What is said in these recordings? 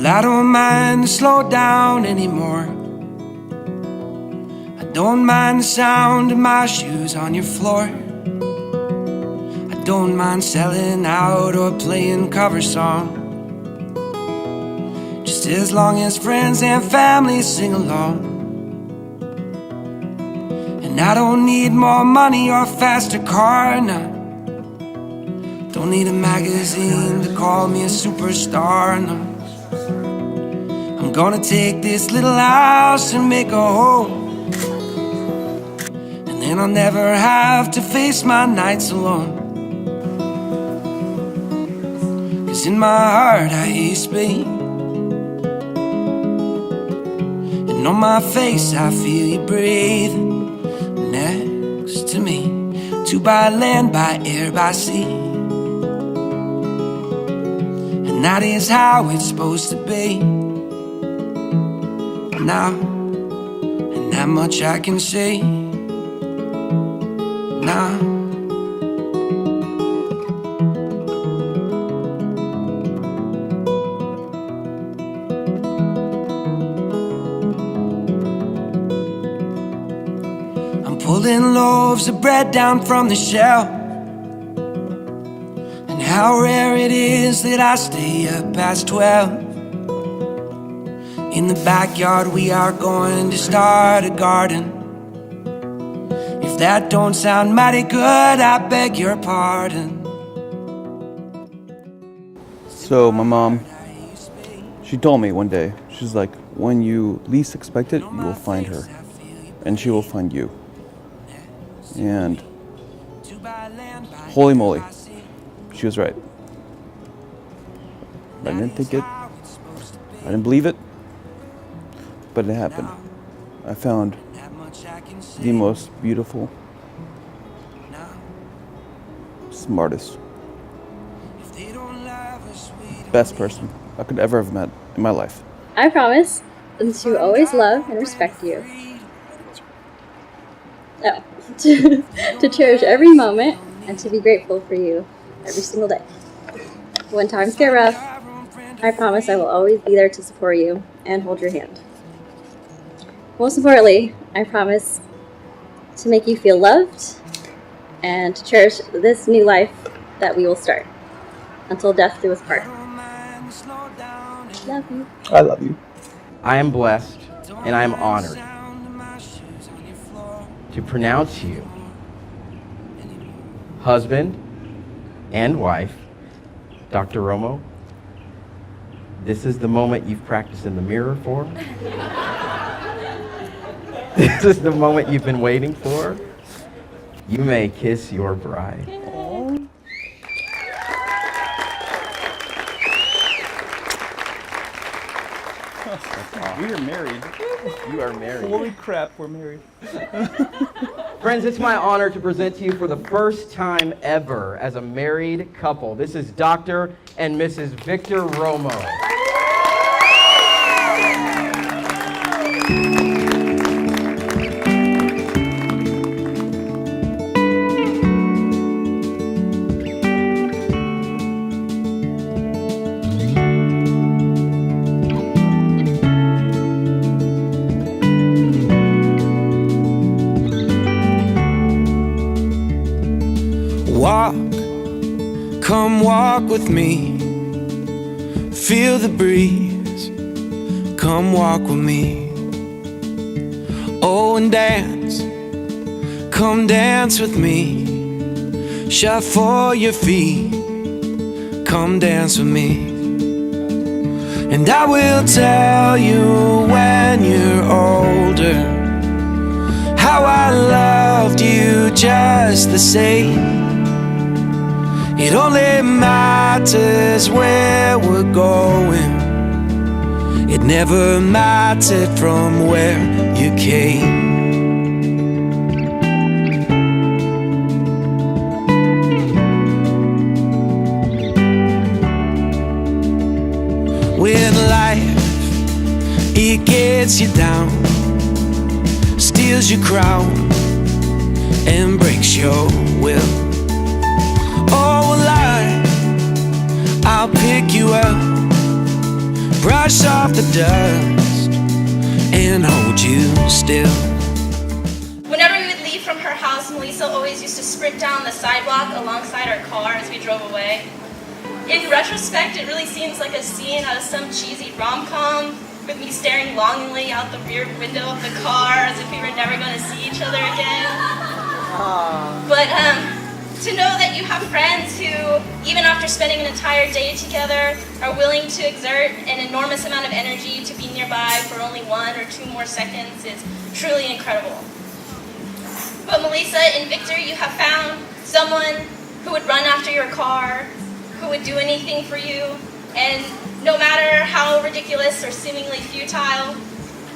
Well, I don't mind to slow down anymore. I don't mind the sound of my shoes on your floor. I don't mind selling out or playing cover songs, just as long as friends and family sing along. And I don't need more money or a faster car, no. Don't need a magazine to call me a superstar, no. I'm gonna take this little house and make a home, and then I'll never have to face my nights alone. 'Cause in my heart I hear you speak, and on my face I feel you breathe next to me. Two by land, by air, by sea, and that is how it's supposed to be. Now, and that much I can say now. I'm pulling loaves of bread down from the shelf, and how rare it is that I stay up past 12. In the backyard we are going to start a garden. If that don't sound mighty good, I beg your pardon. So my mom, she told me one day, she's like, when you least expect it, you will find her, and she will find you. And holy moly, she was right. I didn't think it, I didn't believe it, but it happened. I found the most beautiful, smartest, best person I could ever have met in my life. I promise to always love and respect you. Oh, to cherish every moment and to be grateful for you every single day. When times get rough, I promise I will always be there to support you and hold your hand. Most importantly, I promise to make you feel loved and to cherish this new life that we will start until death do us part. Love you. I love you. I am blessed and I am honored to pronounce you husband and wife. Dr. Romo, this is the moment you've practiced in the mirror for. This is the moment you've been waiting for. You may kiss your bride. We are married. You are married. Holy crap, we're married. Friends, it's my honor to present to you for the first time ever as a married couple. This is Dr. and Mrs. Victor Romo. Come walk with me, feel the breeze, come walk with me. Oh, and dance, come dance with me. Shuffle your feet, come dance with me. And I will tell you when you're older how I loved you just the same. It only matters where we're going. It never mattered from where you came. When life, it gets you down, steals your crown, and breaks your will. Oh, well, I'll pick you up, brush off the dust and hold you still. Whenever we would leave from her house, Melissa always used to sprint down the sidewalk alongside our car as we drove away. In retrospect, it really seems like a scene out of some cheesy rom-com, with me staring longingly out the rear window of the car as if we were never going to see each other again. But to know that you have friends who, even after spending an entire day together, are willing to exert an enormous amount of energy to be nearby for only 1 or 2 more seconds is truly incredible. But Melissa and Victor, you have found someone who would run after your car, who would do anything for you, and no matter how ridiculous or seemingly futile,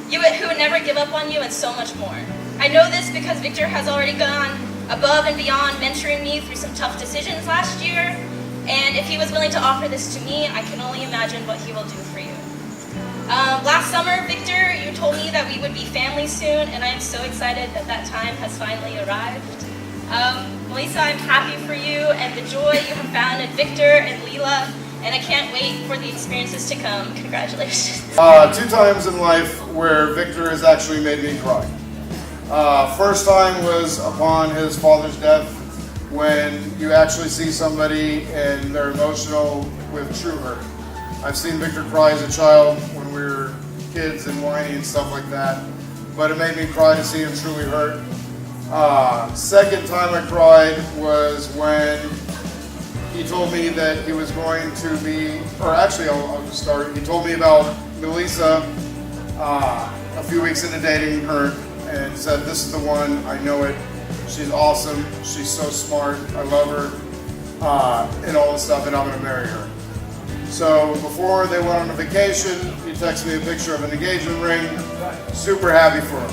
who would never give up on you, and so much more. I know this because Victor has already gone above and beyond mentoring me through some tough decisions last year, and if he was willing to offer this to me, I can only imagine what he will do for you. Last summer, Victor, you told me that we would be family soon, and I am so excited that that time has finally arrived. Melissa, I'm happy for you and the joy you have found in Victor and Leela, and I can't wait for the experiences to come. Congratulations. 2 times in life where Victor has actually made me cry. First time was upon his father's death, when you actually see somebody and they're emotional with true hurt. I've seen Victor cry as a child when we were kids and whiny and stuff like that, but it made me cry to see him truly hurt. Second time I cried was when he told me that he was going to be, or actually I'll just start. He told me about Melissa a few weeks into dating her and said, "This is the one, I know it. She's awesome, she's so smart, I love her, and all this stuff, and I'm gonna marry her." So before they went on a vacation, he texted me a picture of an engagement ring. Super happy for him.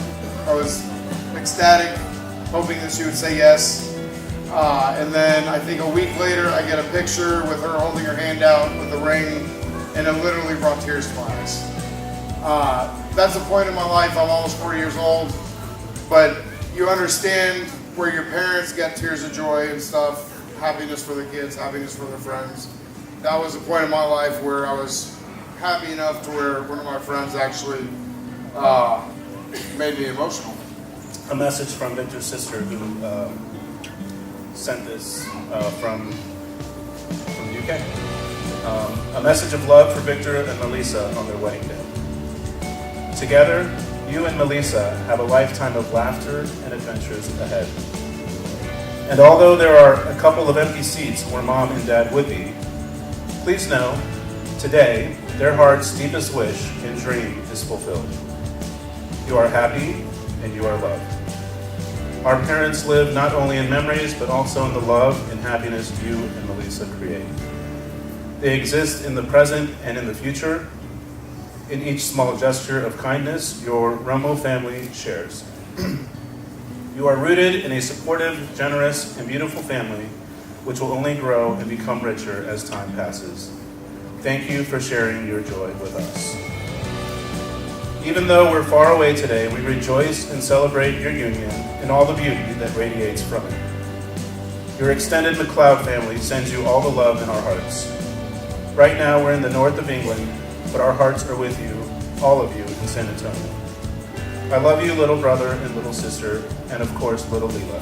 I was ecstatic, hoping that she would say yes. And then I think a week later, I get a picture with her holding her hand out with the ring, and it literally brought tears to my eyes. That's a point in my life. I'm almost 40 years old, but you understand where your parents get tears of joy and stuff, happiness for the kids, happiness for their friends. That was a point in my life where I was happy enough to where one of my friends actually made me emotional. A message from Victor's sister, who sent this from the UK. A message of love for Victor and Melissa on their wedding day. Together, you and Melissa have a lifetime of laughter and adventures ahead. And although there are a couple of empty seats where Mom and Dad would be, please know, today, their heart's deepest wish and dream is fulfilled. You are happy and you are loved. Our parents live not only in memories, but also in the love and happiness you and Melissa create. They exist in the present and in the future, in each small gesture of kindness your Romo family shares. You are rooted in a supportive, generous, and beautiful family, which will only grow and become richer as time passes. Thank you for sharing your joy with us. Even though we're far away today, we rejoice and celebrate your union and all the beauty that radiates from it. Your extended McLeod family sends you all the love in our hearts. Right now, we're in the north of England, but our hearts are with you, all of you, in San Antonio. I love you, little brother and little sister, and of course, little Leela.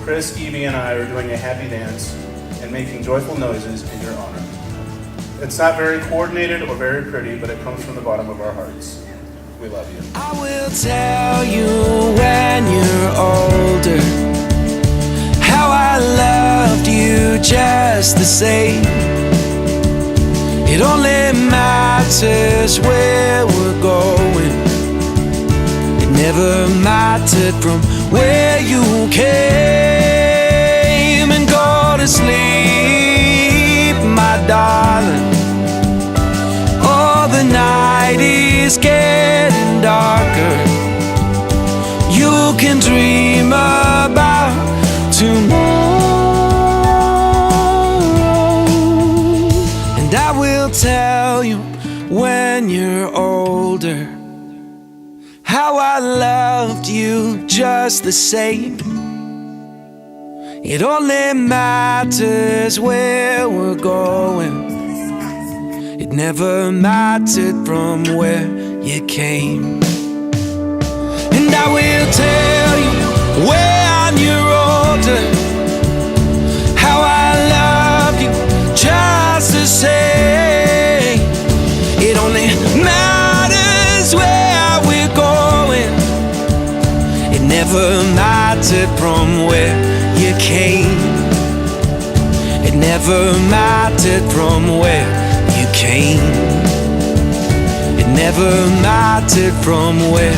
Chris, Evie, and I are doing a happy dance and making joyful noises in your honor. It's not very coordinated or very pretty, but it comes from the bottom of our hearts. We love you. I will tell you when you're older how I loved you just the same. It only matters where we're going. It never mattered from where you came. And go to sleep, my darling. Oh, the night is getting darker. You can dream about tomorrow, and I will tell you when you're older how I loved you just the same. It only matters where we're going. It never mattered from where you came. And I will tell you when you're older how I love you just the same. It only matters where we're going. It never mattered from where you came. It never mattered from where you came. It never mattered from where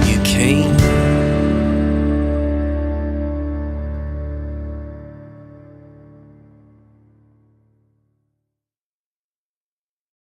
you came.